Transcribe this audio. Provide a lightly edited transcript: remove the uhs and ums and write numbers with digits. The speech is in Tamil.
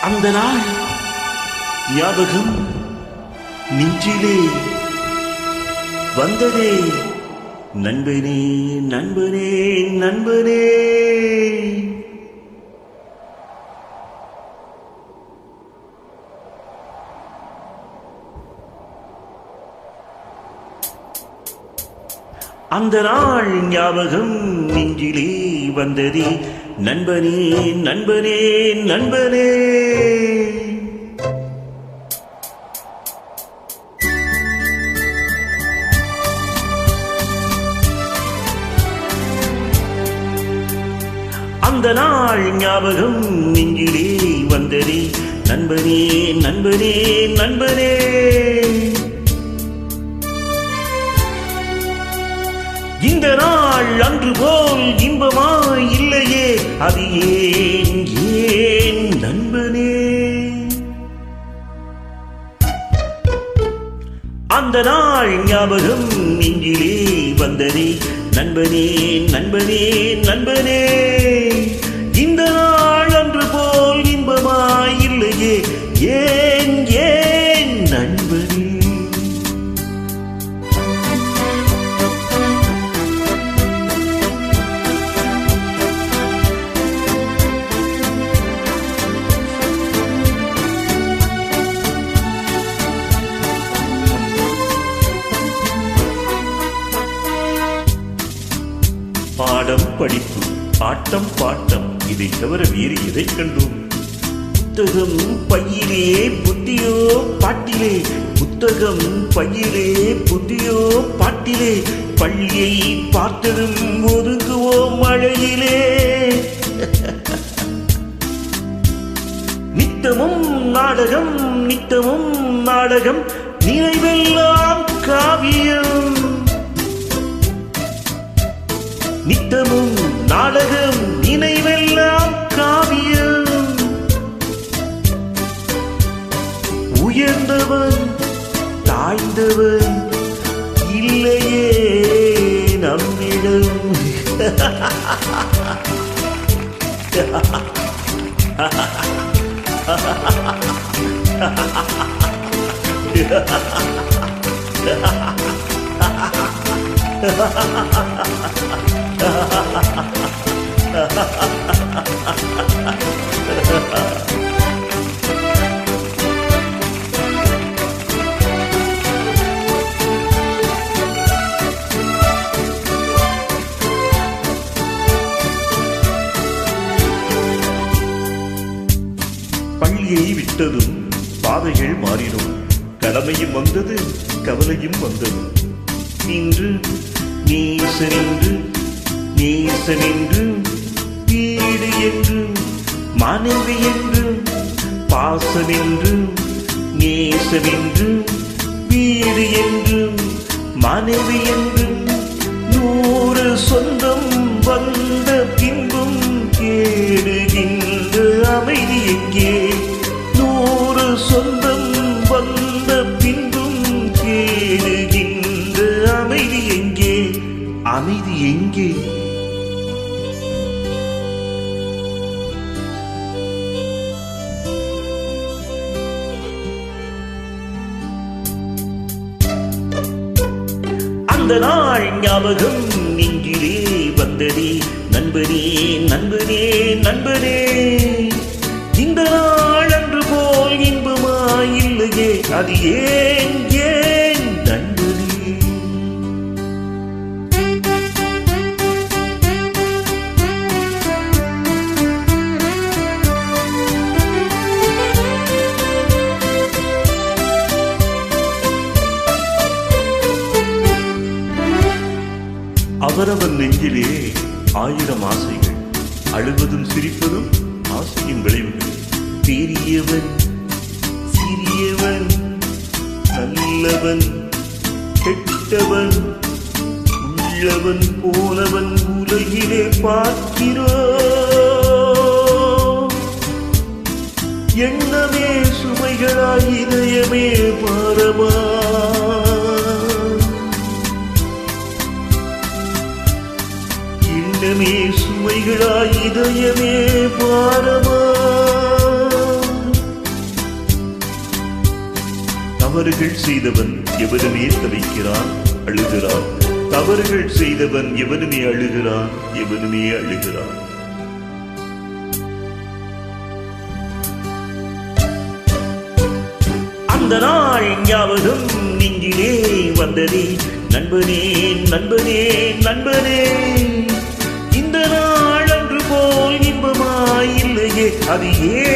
அந்த நாள் ஞாபகம் நெஞ்சிலே வந்ததே. நண்பனே நண்பனே நண்பனே, அந்த நாள் ஞாபகம் நெஞ்சிலே வந்ததே. நண்பனே நண்பனே நண்பனே, அந்த நாள் ஞாபகம் நெஞ்சிலே வந்ததே. நண்பனே நண்பனே நண்பனே, இந்த நாள் அன்று போல் இன்பமாய் இல்லையே, அது ஏன் ஏன் நண்பனே? அந்த நாள் ஞாபகம் நெஞ்சிலே வந்ததே. நண்பனே நண்பனே நண்பனே, இந்த நாள் அன்று போல் இன்பமாய் இல்லையே, ஏன் ஏன் நண்பனே? பாடம் படிப்பு ஆட்டம் பாட்டம், இதை தவிர வேறு எதை கண்டோம்? புத்தகம் பையிலே புத்தியோ பாட்டிலே, புத்தகம் பையிலே புத்தியோ பாட்டிலே, பள்ளியை பார்த்ததும் ஒதுங்குவோம் மழையிலே. நித்தமும் நாடகம் நித்தமும் நாடகம், நினைவெல்லாம் காவியம். நித்தமும் நாடகம் நினைவெல்லாம் காவியம். உயர்ந்தவன் தாழ்ந்தவன் இல்லையே நம்மிடம். பள்ளியை விட்டதும் பாதைகள் மாறினோம், கடமையும் வந்தது கவலையும் வந்தது. இன்று நேசனென்று நேசனென்று, வீடு என்று மனைவி என்று, பாசமென்று நேசனென்று, வீடு என்று மனைவி என்று, 100 சொந்தம் வந்த பின்பும் கேடுகின்ற அமைதி எங்கே? 100 சொந்தம் வந்த பின்பும் கேடுகின்ற அமைதி எங்கே? அமைதி எங்கே? அந்த நாள் ஞாபகம் நெஞ்சிலே வந்ததே. நண்பனே நண்பனே நண்பனே, இந்த நாள் அன்று போல் இன்பமாய் இல்லையே, அது ஏன் ஏன் நண்பனே? அவரவன் நெஞ்சிலே 1000 ஆசைகள், அழுவதும் சிரிப்பதும் ஆசையின் விளைவுகள். பெரியவன் சிறியவன், நல்லவன் கெட்டவன், உள்ளவன் போனவன் உலகிலே பார்க்கிறோம். எண்ணமே சுமைகளாய் இதயமே பாரமா, எண்ணமே சுமைகளாய் இதயமே பாரமா. தவறுகள் செய்தவன் எவனுமே தவிக்கிறான், அழுகிறான். தவறுகள் செய்தவன் எவனுமே அழுகிறான், எவனுமே அழுகிறான். அந்த நாள் ஞாபகம் நெஞ்சிலே வந்ததே, நண்பனே நண்பனே நண்பனே. இந்த நாள் அன்று போல் இன்பமாயில்லையே, அது ஏன்